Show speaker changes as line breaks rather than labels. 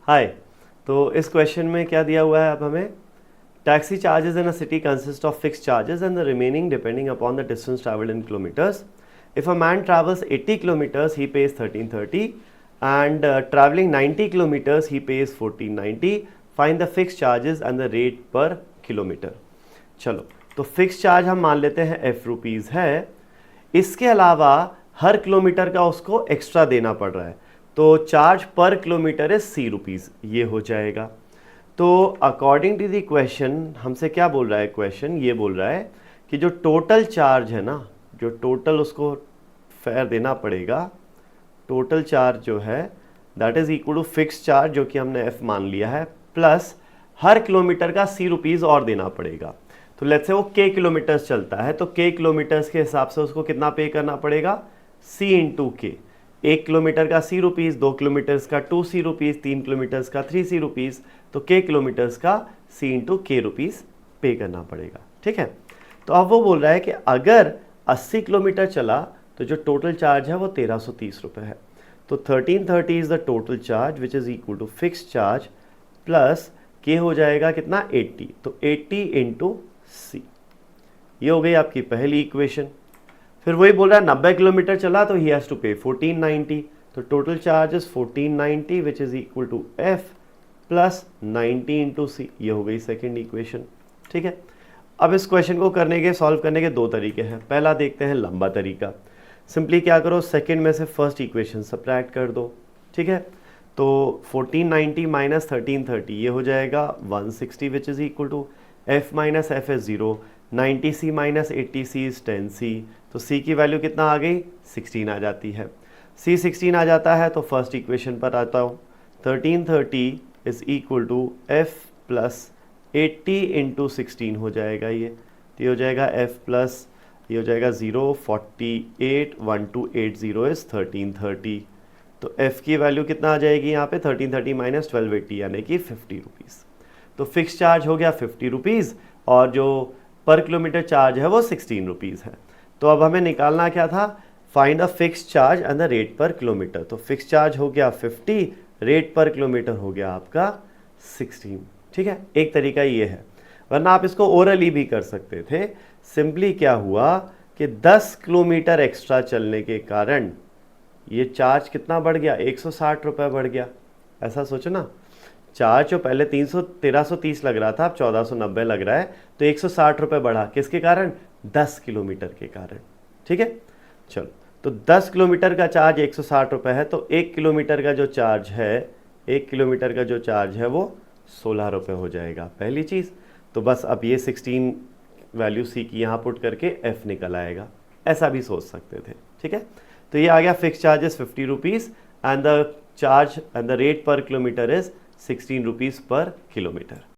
हाय। तो इस क्वेश्चन में क्या दिया हुआ है अब हमें, taxi charges in a city consist of fix charges and the remaining depending upon the distance travelled in kilometres. If a man travels 80 kilometers, he pays 1330, and traveling 90 kilometers, he pays 1490. Find the fixed charges and the rate per kilometer. चलो, तो fix charge हम मान लेते हैं F rupees है. इसके अलावा हर kilometre का उसको एक्स्ट्रा देना पड़ रहा है, तो चार्ज पर किलोमीटर है सी रुपीज़, ये हो जाएगा. तो अकॉर्डिंग टू द क्वेश्चन हमसे क्या बोल रहा है, क्वेश्चन ये बोल रहा है कि जो टोटल चार्ज है ना, जो टोटल उसको फेयर देना पड़ेगा, टोटल चार्ज जो है that is equal to fix charge जो कि हमने एफ मान लिया है, प्लस हर किलोमीटर का सी रुपीज़ और देना पड़ेगा. तो लेट्स से वो के किलोमीटर्स चलता है, तो के किलोमीटर्स के हिसाब से उसको कितना पे करना पड़ेगा, सी इंटू के. 1 किलोमीटर का सी रुपीज़, 2 किलोमीटर्स का 2 सी रुपीज़, 3 किलोमीटर्स का 3 सी रुपीज़, तो के किलोमीटर्स का सी इंटू के रुपीज़ पे करना पड़ेगा. ठीक है. तो अब वो बोल रहा है कि अगर 80 किलोमीटर चला तो जो टोटल चार्ज है वो 1330 रुपये है. तो 1330 is the total charge which is equal to fix charge plus के हो जाएगा कितना 80, तो 80 इंटू सी. ये हो गई आपकी पहली इक्वेशन. फिर वही बोल रहा है 90 किलोमीटर चला तो ही हैज़ टू पे 1490, तो total charge is 1490 which is equal to F plus 90 into C. ये हो गई सेकेंड इक्वेशन. ठीक है. अब इस क्वेश्चन को सॉल्व करने के दो तरीके हैं. पहला देखते हैं लंबा तरीका. सिंपली क्या करो, सेकंड में से फर्स्ट इक्वेशन सब्ट्रैक्ट कर दो. ठीक है. तो 1490 माइनस 1330 ये हो जाएगा 160 which is equal to F minus F is 0, 90c minus 80c is 10c. तो c की वैल्यू कितना आ गई, 16 आ जाती है. c 16 आ जाता है तो फर्स्ट इक्वेशन पर आता हूँ. 1330 is equal to F plus 80 into 16 हो जाएगा ये. तो ये हो जाएगा f प्लस, ये हो जाएगा 0, 48, 1280 इज 1330. तो f की वैल्यू कितना आ जाएगी यहाँ पे, 1330 माइनस 1280 यानी कि 50 रुपीज़. तो फिक्स चार्ज हो गया 50 रुपीज़ और जो पर किलोमीटर चार्ज है वो 16 रुपीज़ है. तो अब हमें निकालना क्या था, find the fix charge and the rate पर किलोमीटर. तो फिक्स चार्ज हो गया 50, रेट पर किलोमीटर हो गया आपका 16. ठीक है. एक तरीका ये है, वरना आप इसको ओरली भी कर सकते थे. सिंपली क्या हुआ कि 10 किलोमीटर एक्स्ट्रा चलने के कारण ये चार्ज कितना बढ़ गया, 160 रुपये बढ़ गया. ऐसा सोचो ना, चार्ज जो पहले 1330 लग रहा था अब 1490 लग रहा है, तो 160 रुपये बढ़ा. किसके कारण, 10 किलोमीटर के कारण. ठीक है. चलो, तो 10 किलोमीटर का चार्ज 160 रुपये है, तो 1 किलोमीटर का जो चार्ज है, 1 किलोमीटर का जो चार्ज है वो 16 रुपये हो जाएगा. पहली चीज़. तो बस अब ये 16 वैल्यू सी की यहाँ पुट करके एफ निकल आएगा. ऐसा भी सोच सकते थे. ठीक है. तो ये आ गया fix charges 50 rupees and the charge and the rate पर किलोमीटर इज 16 रुपीज़ पर किलोमीटर.